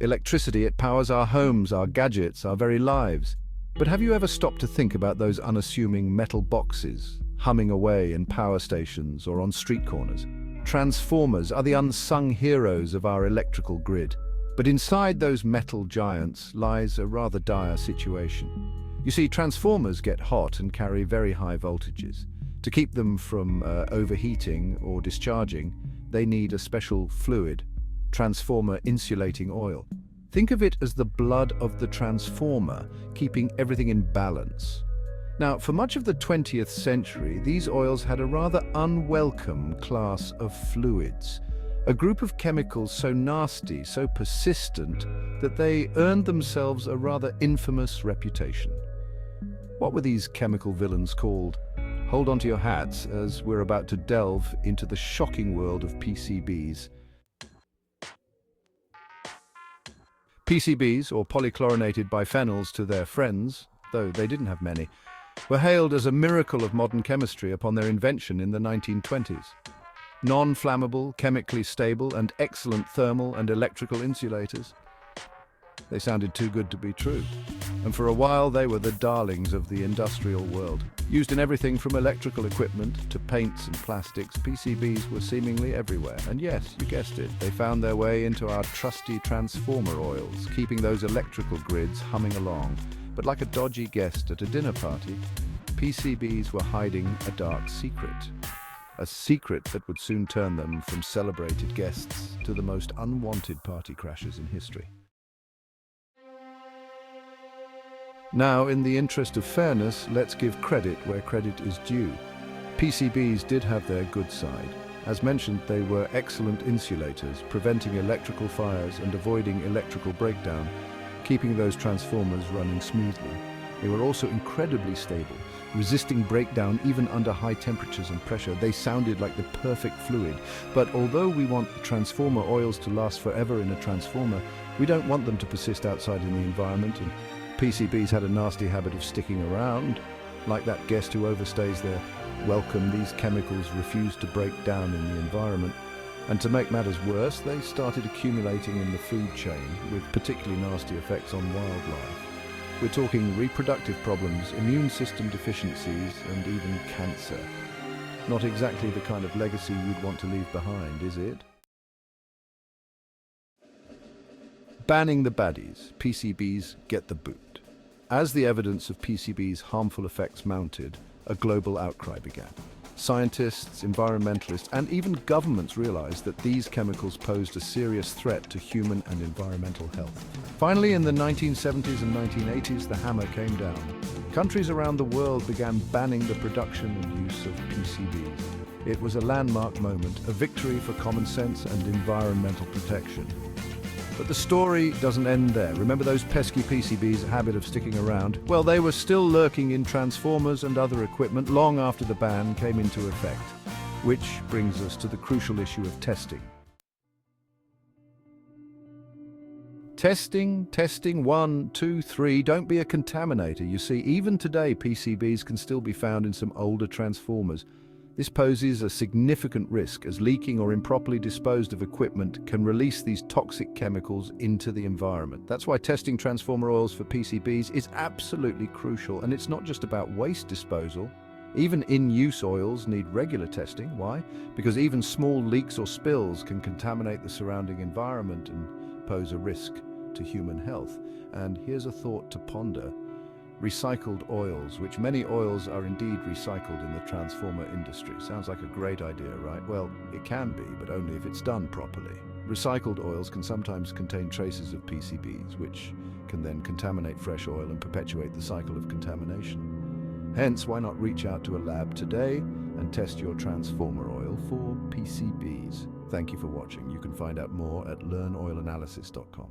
Electricity, it powers our homes, our gadgets, our very lives. But have you ever stopped to think about those unassuming metal boxes humming away in power stations or on street corners? Transformers are the unsung heroes of our electrical grid. But inside those metal giants lies a rather dire situation. You see, transformers get hot and carry very high voltages. To keep them from overheating or discharging, they need a special fluid, transformer insulating oil. Think of it as the blood of the transformer, keeping everything in balance. Now, for much of the 20th century, these oils had a rather unwelcome class of fluids. A group of chemicals so nasty, so persistent, that they earned themselves a rather infamous reputation. What were these chemical villains called? Hold on to your hats, as we're about to delve into the shocking world of PCBs. PCBs, or polychlorinated biphenyls to their friends, though they didn't have many, were hailed as a miracle of modern chemistry upon their invention in the 1920s. Non-flammable, chemically stable, and excellent thermal and electrical insulators. They sounded too good to be true. And for a while they were the darlings of the industrial world. Used in everything from electrical equipment to paints and plastics, PCBs were seemingly everywhere. And yes, you guessed it, they found their way into our trusty transformer oils, keeping those electrical grids humming along. But like a dodgy guest at a dinner party, PCBs were hiding a dark secret. A secret that would soon turn them from celebrated guests to the most unwanted party crashers in history. Now, in the interest of fairness, let's give credit where credit is due. PCBs did have their good side. As mentioned, they were excellent insulators, preventing electrical fires and avoiding electrical breakdown, keeping those transformers running smoothly. They were also incredibly stable, resisting breakdown even under high temperatures and pressure. They sounded like the perfect fluid. But although we want transformer oils to last forever in a transformer, we don't want them to persist outside in the environment, and PCBs had a nasty habit of sticking around. Like that guest who overstays their welcome, these chemicals refused to break down in the environment. And to make matters worse, they started accumulating in the food chain, with particularly nasty effects on wildlife. We're talking reproductive problems, immune system deficiencies, and even cancer. Not exactly the kind of legacy you'd want to leave behind, is it? Banning the baddies, PCBs get the boot. As the evidence of PCBs' harmful effects mounted, a global outcry began. Scientists, environmentalists, and even governments realized that these chemicals posed a serious threat to human and environmental health. Finally, in the 1970s and 1980s, the hammer came down. Countries around the world began banning the production and use of PCBs. It was a landmark moment, a victory for common sense and environmental protection. But the story doesn't end there. Remember those pesky PCBs' habit of sticking around? Well, they were still lurking in transformers and other equipment long after the ban came into effect. Which brings us to the crucial issue of testing. Testing, 1, 2, 3, don't be a contaminator. You see, even today, PCBs can still be found in some older transformers. This poses a significant risk, as leaking or improperly disposed of equipment can release these toxic chemicals into the environment. That's why testing transformer oils for PCBs is absolutely crucial, and it's not just about waste disposal. Even in-use oils need regular testing. Why? Because even small leaks or spills can contaminate the surrounding environment and pose a risk to human health. And here's a thought to ponder. Recycled oils, which many oils are indeed recycled in the transformer industry. Sounds like a great idea, right? Well, it can be, but only if it's done properly. Recycled oils can sometimes contain traces of PCBs, which can then contaminate fresh oil and perpetuate the cycle of contamination. Hence, why not reach out to a lab today and test your transformer oil for PCBs? Thank you for watching. You can find out more at learnoilanalysis.com.